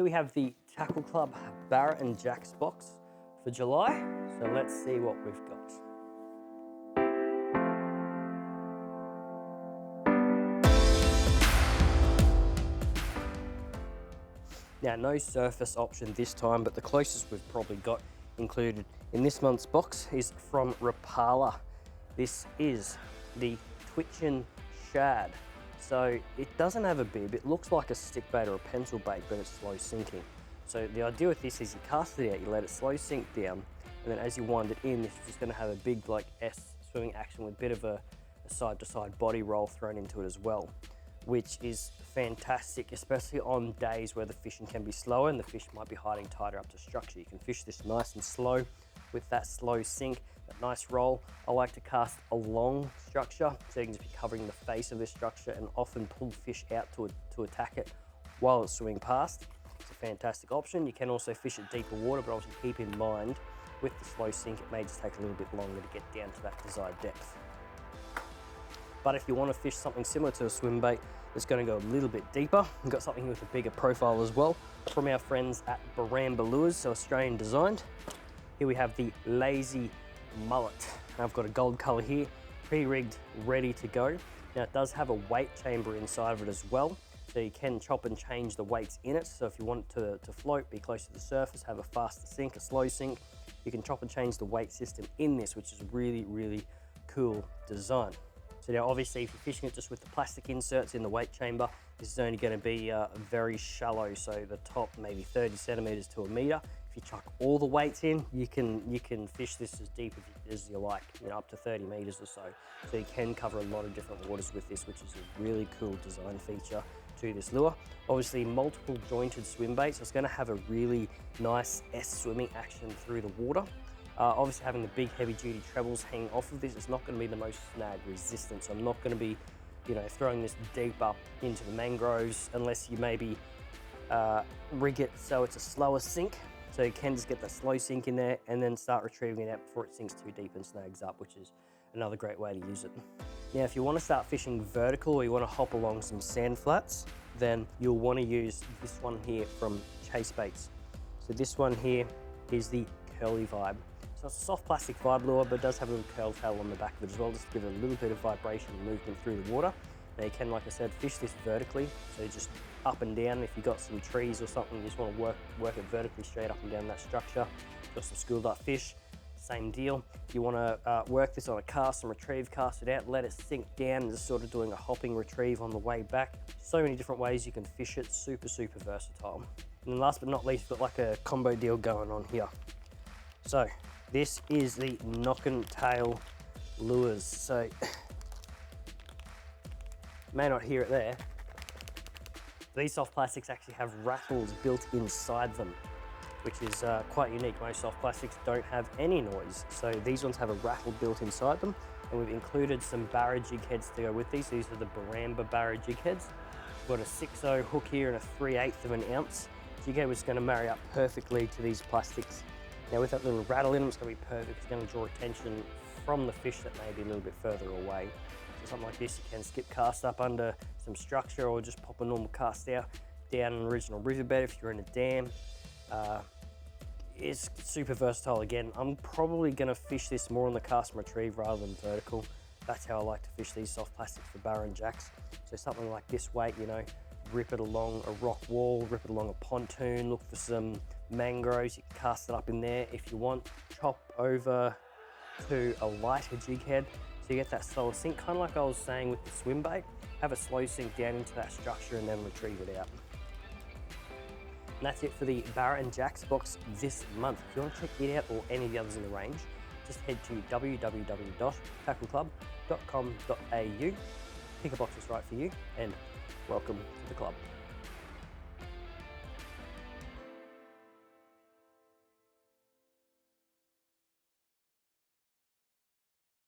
Here we have the Tackle Club Barra Jacks box for July. So let's see what we've got. Now, no surface option this time, but the closest we've probably got included in this month's box is from Rapala. This is the Rapala Shad. So it doesn't have a bib, it looks like a stick bait or a pencil bait, but it's slow sinking. So the idea with this is you cast it out, you let it slow sink down, and then as you wind it in, this is just gonna have a big like S swimming action with a bit of a side-to-side body roll thrown into it as well, which is fantastic, especially on days where the fishing can be slower and the fish might be hiding tighter up to structure. You can fish this nice and slow with that slow sink, that nice roll. I like to cast along structure, so you can just be covering the face of this structure and often pull fish out to attack it while it's swimming past. It's a fantastic option. You can also fish at deeper water, but obviously keep in mind, with the slow sink, it may just take a little bit longer to get down to that desired depth. But if you want to fish something similar to a swim bait that's going to go a little bit deeper, we've got something with a bigger profile as well from our friends at BARRA Lures, so Australian designed. Here we have the Lazy Mullet. I've got a gold color here, pre-rigged, ready to go. Now it does have a weight chamber inside of it as well, so you can chop and change the weights in it. So if you want it to float, be close to the surface, have a faster sink, a slow sink, you can chop and change the weight system in this, which is a really, really cool design. So now obviously if you're fishing it just with the plastic inserts in the weight chamber, this is only going to be very shallow, so the top maybe 30 centimeters to a meter. If you chuck all the weights in, you can fish this as deep as you like, up to 30 meters or so. So you can cover a lot of different waters with this, which is a really cool design feature to this lure. Obviously multiple jointed swim baits, so it's going to have a really nice S swimming action through the water. Obviously having the big heavy duty trebles hanging off of this, it's not going to be the most snag resistant, so I'm not going to be throwing this deep up into the mangroves unless you maybe rig it so it's a slower sink. So you can just get that slow sink in there and then start retrieving it out before it sinks too deep and snags up, which is another great way to use it. Now, if you want to start fishing vertical or you want to hop along some sand flats, then you'll want to use this one here from Chase Baits. So this one here is the Curly Vibe. So it's a soft plastic vibe lure, but it does have a little curl tail on the back of it as well, just to give it a little bit of vibration and movement through the water. Now you can, like I said, fish this vertically, so just up and down. If you've got some trees or something, you just want to work it vertically straight up and down that structure. Got some schooled up fish, same deal. If you want to work this on a cast and retrieve, cast it out, let it sink down and just sort of doing a hopping retrieve on the way back. So many different ways you can fish it, super, super versatile. And then last but not least, we've got like a combo deal going on here. So this is the Knockin' Tail lures. So you may not hear it there. These soft plastics actually have rattles built inside them, which is quite unique. Most soft plastics don't have any noise, so these ones have a rattle built inside them, and we've included some Barra jig heads to go with these. These are the Barra jig heads. We've got a 6/0 hook here and a 3/8 of an ounce jig head, which is going to marry up perfectly to these plastics. Now with that little rattle in them, it's going to be perfect. It's going to draw attention from the fish that may be a little bit further away. So something like this, you can skip cast up under some structure or just pop a normal cast out down an original riverbed if you're in a dam. It's super versatile again. I'm probably going to fish this more on the cast and retrieve rather than vertical. That's how I like to fish these soft plastics for Barra Jacks. So something like this weight, rip it along a rock wall, rip it along a pontoon, look for some mangroves, you can cast it up in there if you want. Chop over to a lighter jig head so you get that slower sink, kind of like I was saying with the swim bait. Have a slow sink down into that structure and then retrieve it out. And that's it for the Barra Jacks box this month. If you want to check it out or any of the others in the range, just head to www.tackleclub.com.au, pick a box that's right for you, and welcome to the club.